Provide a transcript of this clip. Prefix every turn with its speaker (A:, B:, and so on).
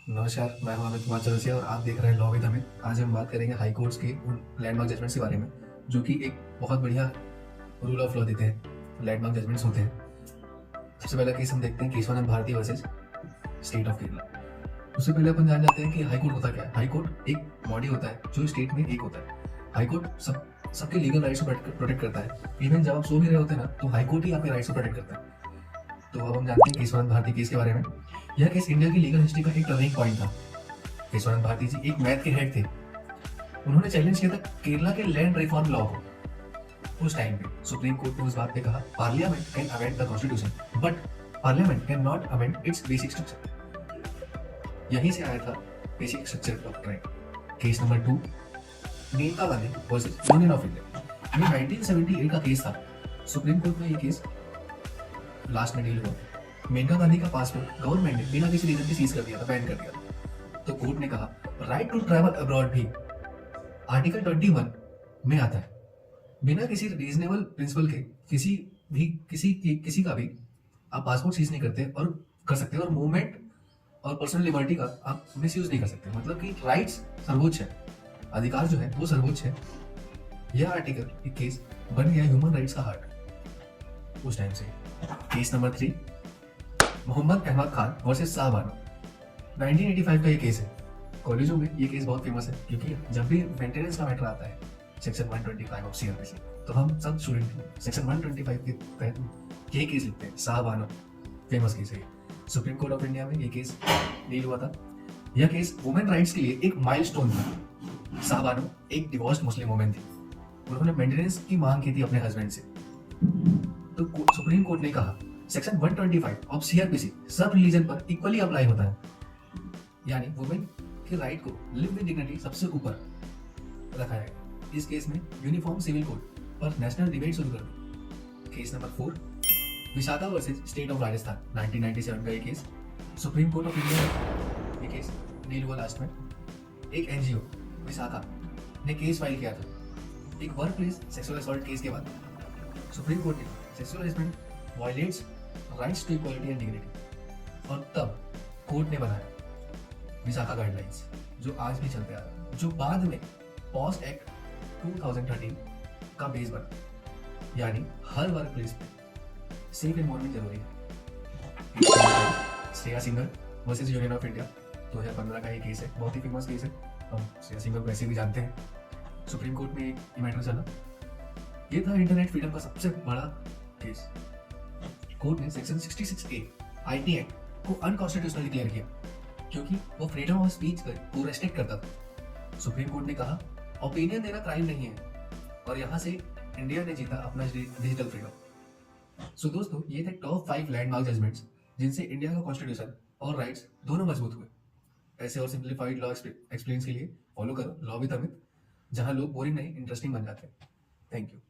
A: नमस्कार, मैं हूं अमित कुमार चौरसिया और आप देख रहे हैं लॉ विद अमित। आज हम बात करेंगे हाई कोर्ट्स के उन लैंडमार्क जजमेंट्स के बारे में जो कि एक बहुत बढ़िया रूल ऑफ लॉ देते हैं, लैंडमार्क जजमेंट्स होते हैं। सबसे पहला केस हम देखते हैं Kesavananda Bharati versus state of Kerala. उससे पहले अपन जान जाते हैं कि हाई कोर्ट होता क्या है। हाई कोर्ट एक बॉडी होता है जो स्टेट में एक होता है। हाई कोर्ट सबके लीगल राइट्स को प्रोटेक्ट करता है। इवन जब आप सो भी रहे होते हैं ना, तो हाई कोर्ट ही आपके राइट्स को प्रोटेक्ट करता है। तो अब हम जानते हैं केशवानंद भारती केस के बारे में। यह केस इंडिया की लीगल हिस्ट्री का एक टर्निंग पॉइंट था। केशवानंद भारती जी एक मैथ के हेड थे। उन्होंने चैलेंज किया था केरला के लैंड रिफॉर्म लॉ को। उस टाइम पे सुप्रीम कोर्ट ने उस बात पे कहा, parliament can amend the constitution but parliament can not amend its basic structure. यहीं से आया था basic structure of right. Case number 2, Maneka Gandhi versus union of India. ये 1978 का केस था। सुप्रीम कोर्ट में ये केस लास्ट में डील हुआ। मेनका गांधी का पासपोर्ट गवर्नमेंट ने बिना किसी रीजन के सीज कर दिया था, बैन कर दिया था। तो कोर्ट ने कहा राइट टू ट्रैवल अब्रॉड भी आर्टिकल 21 में आता है। बिना किसी रीजनेबल प्रिंसिपल के किसी का भी आप पासपोर्ट सीज नहीं करते और कर सकते, और मूवमेंट और पर्सनल लिबर्टी का आप मिसयूज नहीं कर सकते। मतलब कि राइट्स सर्वोच्च है, अधिकार जो है वो सर्वोच्च है। यह आर्टिकल, ये केस बन गया ह्यूमन राइट्स का हार्ट उस टाइम से। Case number 3, Mohammed Ahmed Khan versus Shah Bano. 1985 का ये केस है। कॉलेजों में ये केस बहुत फेमस है क्योंकि जब भी मेंटेनेंस का मैटर आता है सेक्शन 125 ऑफ सीआरपीसी, तो हम सब स्टूडेंट सेक्शन 125 के तहत ये केस लिखते हैं। शाह बानो फेमस केस है। सुप्रीम कोर्ट ऑफ इंडिया में ये केस डील हुआ था। यह केस वुमेन राइट्स के लिए एक माइलस्टोन था। शाह बानो एक डिवोर्स्ड मुस्लिम वुमेन थी। उन्होंने मेंटेनेंस की मांग की थी अपने हस्बैंड से। तो सुप्रीम कोर्ट ने कहा सेक्शन 125 ऑफ सीआरपीसी सब रिलीजन पर इक्वली अप्लाई होता है, यानी वुमेन के राइट को लिव विद डिग्निटी सबसे ऊपर रखा है। इस केस में यूनिफॉर्म सिविल कोड पर नेशनल डिबेट शुरू कर दी। Case number 4, Vishakha versus state of Rajasthan. 1997 का ये case supreme court of India में ये केस डील हुआ लास्ट में। एक एनजीओ विशाखा ने केस फाइल किया था एक work place sexual assault case के बाद। सुप्रीम कोर्ट ने sexual harassment violates rights to equality and dignity, और तब कोर्ट ने बनाया विशाखा गाइडलाइंस जो आज भी चलते आ रहा है, जो बाद में पॉस एक्ट 2013 का बेस बना। यानी हर वर्क प्लेस पे सेफ एनवायरनमेंट जरूरी है। Shreya Singhal versus union of India 2015 का ये केस है, बहुत ही फेमस केस है। हम श्रेया सिंघल को ऐसे भी जानते हैं। सुप्रीम कोर्ट में एक मैटर चला। ये था इंटरनेट फ्रीडम का सबसे बड़ा केस। कोर्ट ने सेक्शन 66A आईटी एक्ट को अनकॉन्स्टिट्यूशनल डिक्लेयर किया क्योंकि वो फ्रीडम ऑफ स्पीच को रेस्ट्रिक्ट करता था। सुप्रीम कोर्ट ने कहा ओपिनियन देना क्राइम नहीं है, और यहाँ से इंडिया ने जीता अपना डिजिटल फ्रीडम। सो दोस्तों, ये थे टॉप 5 लैंडमार्क जजमेंट्स जिनसे इंडिया का कॉन्स्टिट्यूशन और राइट्स दोनों मजबूत हुए। ऐसे और सिंप्लीफाइड लॉ एक्सप्लेन्स के लिए फॉलो करो लॉ विद अमित, जहाँ लोग बोरिंग नहीं इंटरेस्टिंग बन जाते हैं। Thank you.